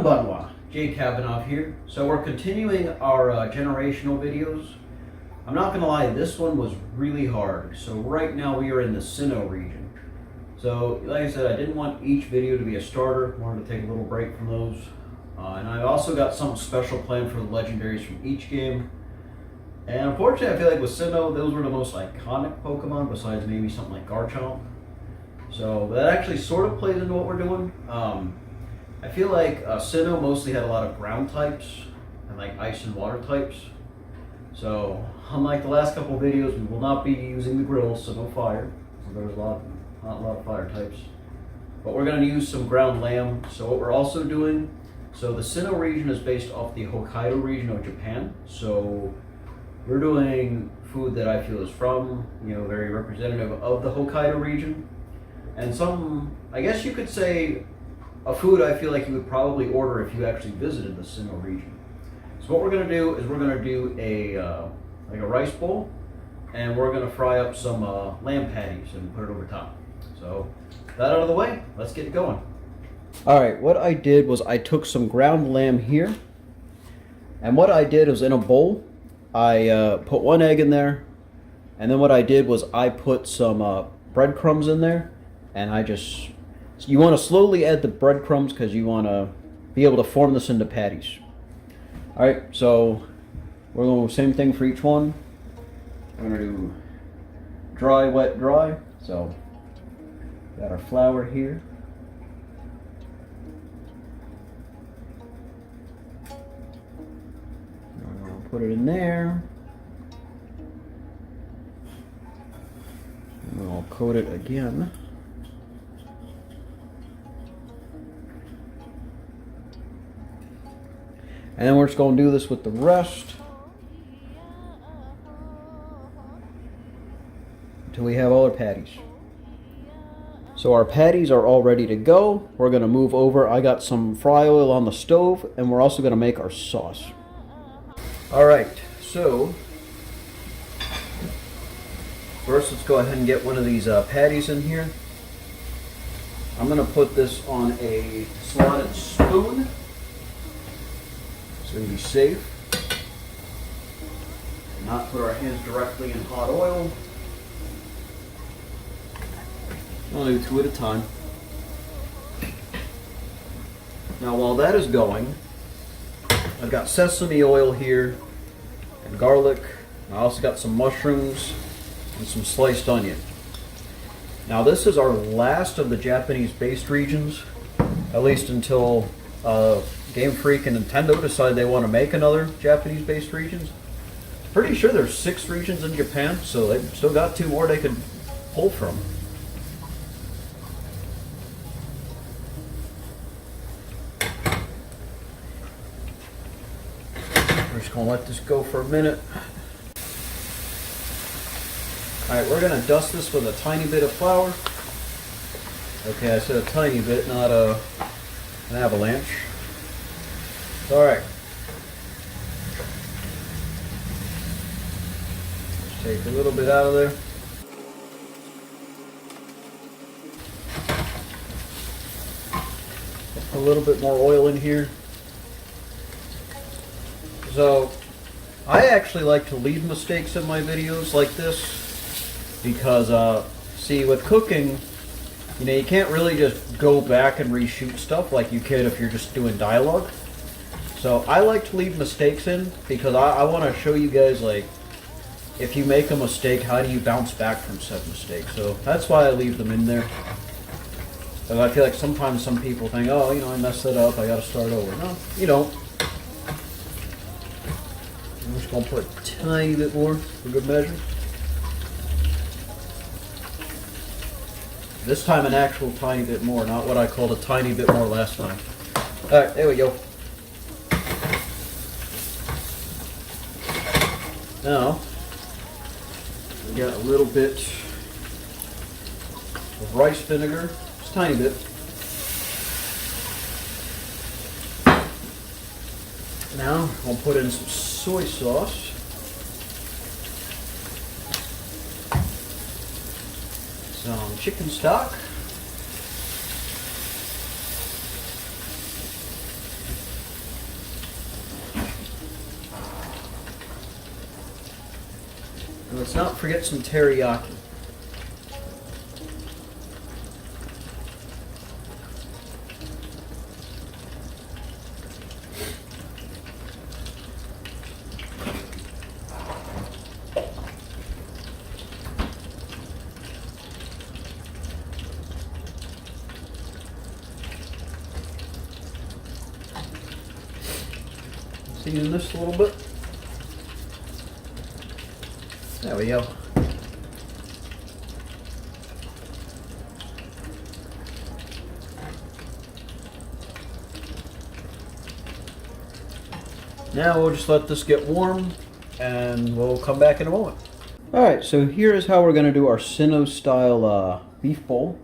Konbanwa, Jay Kavanaugh here. So we're continuing our generational videos. I'm not gonna lie, this one was really hard. So right now we are in the Sinnoh region. So like I said, I didn't want each video to be a starter. I wanted to take a little break from those. And I also got something special planned for the legendaries from each game. And unfortunately, I feel like with Sinnoh, those were the most iconic Pokemon besides maybe something like Garchomp. So that actually sort of plays into what we're doing. I feel like Sinnoh mostly had a lot of ground types and like ice and water types. So unlike the last couple of videos, we will not be using the grills, so no fire. There's not a lot of fire types. But we're going to use some ground lamb. So what we're also doing, so the Sinnoh region is based off the Hokkaido region of Japan. So we're doing food that I feel is from, very representative of the Hokkaido region. And some, I guess you could say, a food I feel like you would probably order if you actually visited the Sinnoh region. So what we're going to do is we're going to do a rice bowl, and we're going to fry up some lamb patties and put it over top. So that out of the way, let's get going. All right, what I did was I took some ground lamb here, and what I did was in a bowl, I put one egg in there, and then what I did was I put some breadcrumbs in there, and you want to slowly add the breadcrumbs because you want to be able to form this into patties. All right, so we're going to do the same thing for each one. We're going to do dry, wet, dry. So got our flour here. We're going to put it in there. And then I'll coat it again. And then we're just going to do this with the rest until we have all our patties. So our patties are all ready to go. We're going to move over. I got some fry oil on the stove, and we're also going to make our sauce. All right, so first let's go ahead and get one of these patties in here. I'm going to put this on a slotted spoon. So we can be safe, not put our hands directly in hot oil. I'll do 2 at a time. Now while that is going, I've got sesame oil here and garlic. I also got some mushrooms and some sliced onion. Now this is our last of the Japanese-based regions, at least until Game Freak and Nintendo decide they want to make another Japanese-based regions. Pretty sure there's 6 regions in Japan, so they've still got 2 more they could pull from. We're just going to let this go for a minute. Alright, we're going to dust this with a tiny bit of flour. Okay, I said a tiny bit, not an avalanche. All right. Just take a little bit out of there. Put a little bit more oil in here. So, I actually like to leave mistakes in my videos like this because, see, with cooking, you can't really just go back and reshoot stuff like you could if you're just doing dialogue. So I like to leave mistakes in because I want to show you guys, if you make a mistake, how do you bounce back from said mistake. So that's why I leave them in there. Because I feel like sometimes some people think, oh, I messed that up, I got to start over. No, you don't. I'm just going to put a tiny bit more for good measure. This time an actual tiny bit more, not what I called a tiny bit more last time. Alright, there we go. Now, we got a little bit of rice vinegar, just a tiny bit. Now, I'll put in some soy sauce. Some chicken stock. Let's not forget some teriyaki. Season this a little bit. There we go. Now we'll just let this get warm and we'll come back in a moment. Alright, so here is how we're going to do our Sinnoh style beef bowl.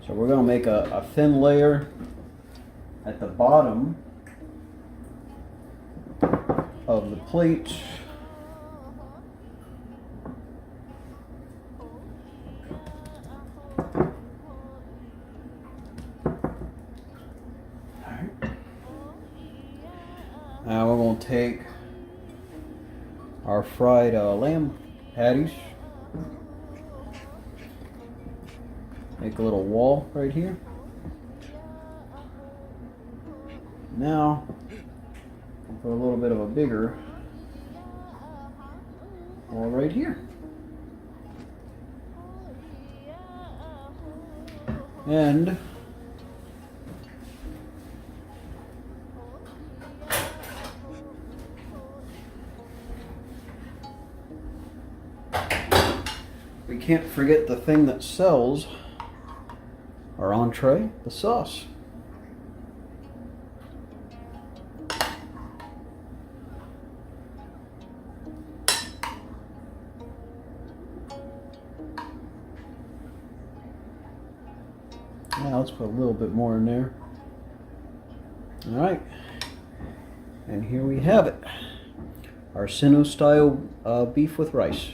So we're going to make a thin layer at the bottom of the plate. Now we're going to take our fried lamb patties, make a little wall right here. Now we'll put a little bit of a bigger wall right here. And we can't forget the thing that sells our entree, the sauce. Now let's put a little bit more in there. All right, and here we have it, our Sinnoh style beef with rice.